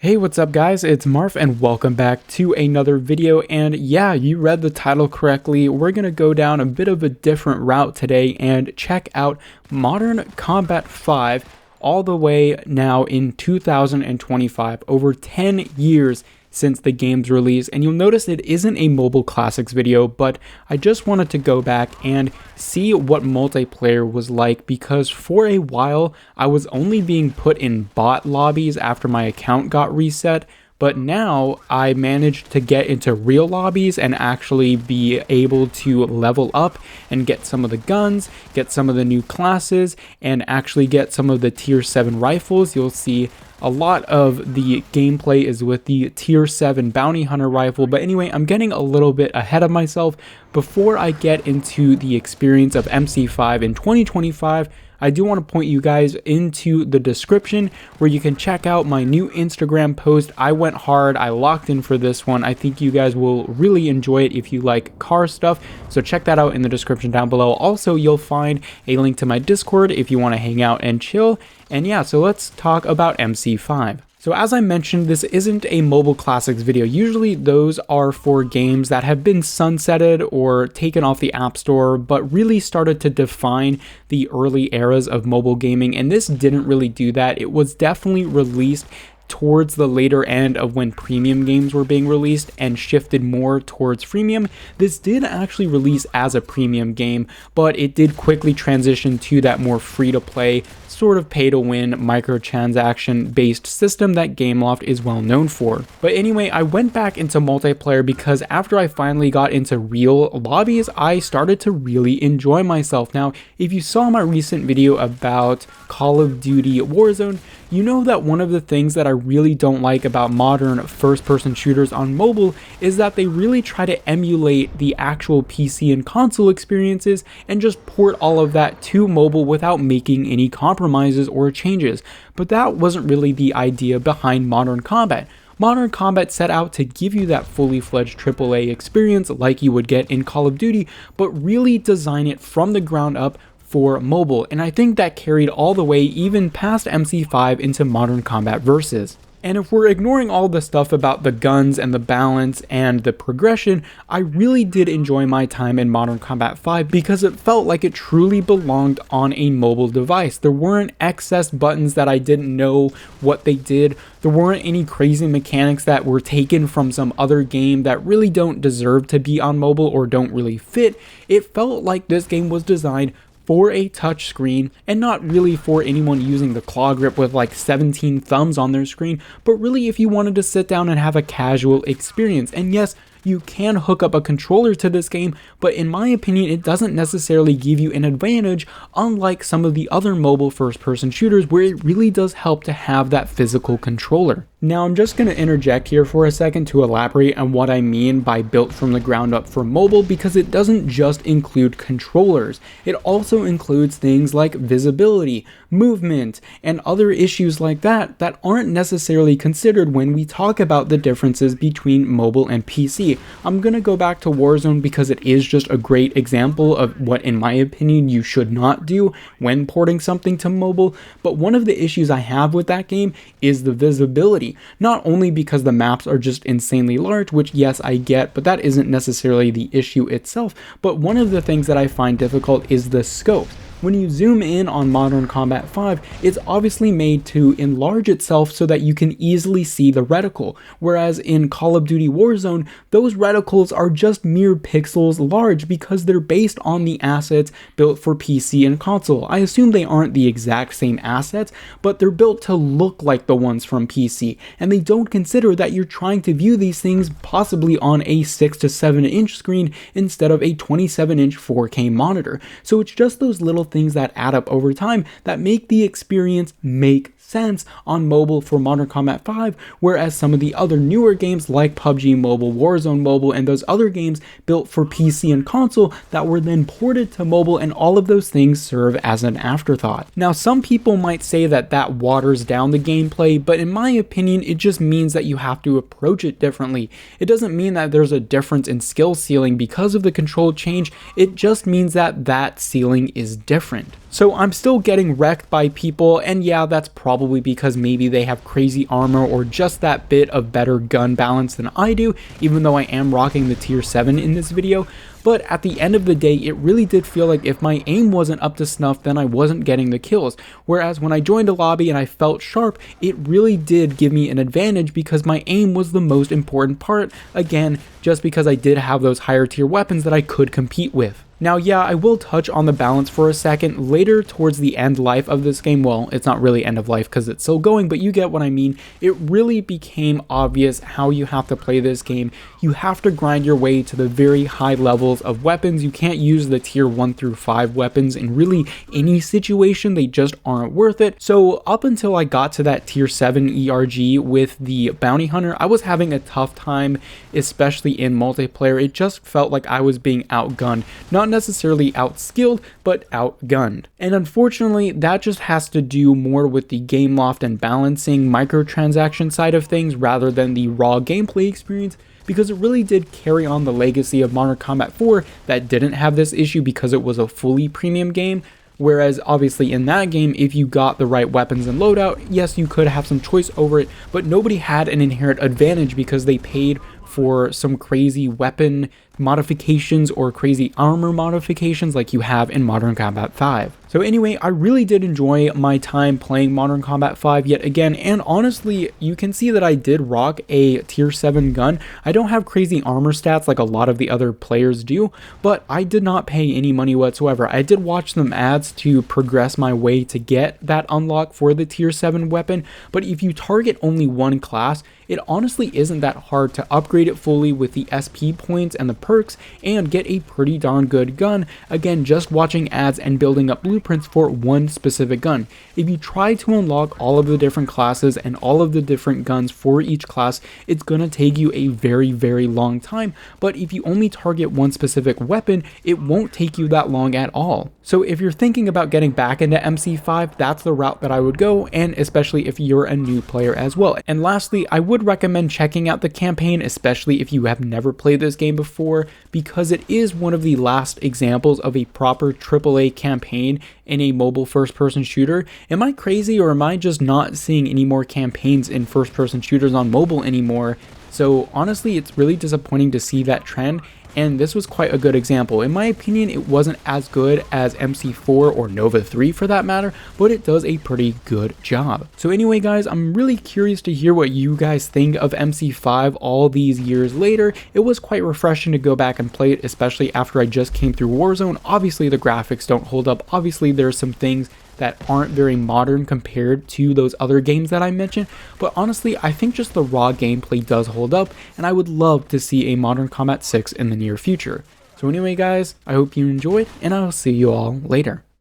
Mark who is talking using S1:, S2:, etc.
S1: Hey, what's up guys? It's Marv and welcome back to another video. And yeah, you read the title correctly. We're going to go down a bit of a different route today and check out Modern Combat 5 all the way now in 2025, over 10 years since the game's release. And you'll notice it isn't a mobile classics video, but I just wanted to go back and see what multiplayer was like, because for a while I was only being put in bot lobbies after my account got reset. But now I managed to get into real lobbies and actually be able to level up and get some of the guns, get some of the new classes, and actually get some of the tier 7 rifles. You'll see a lot of the gameplay is with the tier 7 bounty hunter rifle. But anyway, I'm getting a little bit ahead of myself. Before I get into the experience of MC5 in 2025, I do want to point you guys into the description where you can check out my new Instagram post. I went hard, I locked in for this one. I think you guys will really enjoy it if you like car stuff. So check that out in the description down below. Also, you'll find a link to my Discord if you want to hang out and chill. And yeah, so let's talk about MC5. So as I mentioned, this isn't a mobile classics video. Usually those are for games that have been sunsetted or taken off the App Store, but really started to define the early eras of mobile gaming. And this didn't really do that. It was definitely released towards the later end of when premium games were being released and shifted more towards freemium. This did actually release as a premium game, but it did quickly transition to that more free-to-play, sort of pay-to-win microtransaction based system that Gameloft is well known for. But anyway, I went back into multiplayer because after I finally got into real lobbies, I started to really enjoy myself. Now, if you saw my recent video about Call of Duty Warzone, you know that one of the things that I really don't like about modern first-person shooters on mobile is that they really try to emulate the actual PC and console experiences and just port all of that to mobile without making any compromises or changes. But that wasn't really the idea behind Modern Combat. Modern Combat set out to give you that fully fledged AAA experience like you would get in Call of Duty, but really design it from the ground up for mobile, and I think that carried all the way even past MC5 into Modern Combat Versus. And if we're ignoring all the stuff about the guns and the balance and the progression, I really did enjoy my time in Modern Combat 5 because it felt like it truly belonged on a mobile device. There weren't excess buttons that I didn't know what they did. There weren't any crazy mechanics that were taken from some other game that really don't deserve to be on mobile or don't really fit. It felt like this game was designed for a touch screen and not really for anyone using the claw grip with like 17 thumbs on their screen, but really if you wanted to sit down and have a casual experience. And yes, you can hook up a controller to this game, but in my opinion, it doesn't necessarily give you an advantage, unlike some of the other mobile first-person shooters where it really does help to have that physical controller. Now, I'm just going to interject here for a second to elaborate on what I mean by built from the ground up for mobile, because it doesn't just include controllers. It also includes things like visibility, movement, and other issues like that that aren't necessarily considered when we talk about the differences between mobile and PC. I'm going to go back to Warzone because it is just a great example of what, in my opinion, you should not do when porting something to mobile. But one of the issues I have with that game is the visibility. Not only because the maps are just insanely large, which yes, I get, but that isn't necessarily the issue itself. But one of the things that I find difficult is the scope. When you zoom in on Modern Combat 5, it's obviously made to enlarge itself so that you can easily see the reticle, whereas in Call of Duty Warzone, those reticles are just mere pixels large because they're based on the assets built for PC and console. I assume they aren't the exact same assets, but they're built to look like the ones from PC, and they don't consider that you're trying to view these things possibly on a 6 to 7 inch screen instead of a 27 inch 4K monitor. So it's just those little things that add up over time that make the experience make sense on mobile for Modern Combat 5, whereas some of the other newer games like PUBG Mobile, Warzone Mobile, and those other games built for PC and console that were then ported to mobile, and all of those things serve as an afterthought. Now, some people might say that that waters down the gameplay, but in my opinion, it just means that you have to approach it differently. It doesn't mean that there's a difference in skill ceiling because of the control change, it just means that that ceiling is different. So I'm still getting wrecked by people, and yeah, that's probably because maybe they have crazy armor or just that bit of better gun balance than I do, even though I am rocking the tier 7 in this video. But at the end of the day, it really did feel like if my aim wasn't up to snuff, then I wasn't getting the kills. Whereas when I joined a lobby and I felt sharp, it really did give me an advantage because my aim was the most important part, again, just because I did have those higher tier weapons that I could compete with. Now, yeah, I will touch on the balance for a second later towards the end life of this game. Well, it's not really end of life because it's still going, but you get what I mean. It really became obvious how you have to play this game. You have to grind your way to the very high levels of weapons. You can't use the tier 1 through 5 weapons in really any situation. They just aren't worth it. So up until I got to that tier 7 ERG with the bounty hunter, I was having a tough time, especially in multiplayer. It just felt like I was being outgunned. Not necessarily outskilled, but outgunned. And unfortunately, that just has to do more with the game loft and balancing microtransaction side of things rather than the raw gameplay experience, because it really did carry on the legacy of Modern Combat 4 that didn't have this issue because it was a fully premium game. Whereas obviously in that game, if you got the right weapons and loadout, yes, you could have some choice over it, but nobody had an inherent advantage because they paid for some crazy weapon modifications or crazy armor modifications like you have in Modern Combat 5. So anyway, I really did enjoy my time playing Modern Combat 5 yet again, and honestly, you can see that I did rock a tier 7 gun. I don't have crazy armor stats like a lot of the other players do, but I did not pay any money whatsoever. I did watch some ads to progress my way to get that unlock for the tier 7 weapon, but if you target only one class, it honestly isn't that hard to upgrade it fully with the SP points and the perks and get a pretty darn good gun. Again, just watching ads and building up blueprints for one specific gun. If you try to unlock all of the different classes and all of the different guns for each class, it's gonna take you a very, very long time. But if you only target one specific weapon, it won't take you that long at all. So if you're thinking about getting back into MC5, that's the route that I would go, and especially if you're a new player as well. And lastly, I would recommend checking out the campaign, especially if you have never played this game before, because it is one of the last examples of a proper AAA campaign in a mobile first-person shooter. Am I crazy, or am I just not seeing any more campaigns in first-person shooters on mobile anymore? So honestly, it's really disappointing to see that trend, and this was quite a good example. In my opinion, it wasn't as good as MC4 or Nova 3 for that matter, but it does a pretty good job. So anyway guys, I'm really curious to hear what you guys think of MC5 all these years later. It was quite refreshing to go back and play it, especially after I just came through Warzone. Obviously the graphics don't hold up. Obviously there's some things that aren't very modern compared to those other games that I mentioned, but honestly I think just the raw gameplay does hold up, and I would love to see a Modern Combat 6 in the near future. So anyway guys, I hope you enjoyed, and I'll see you all later.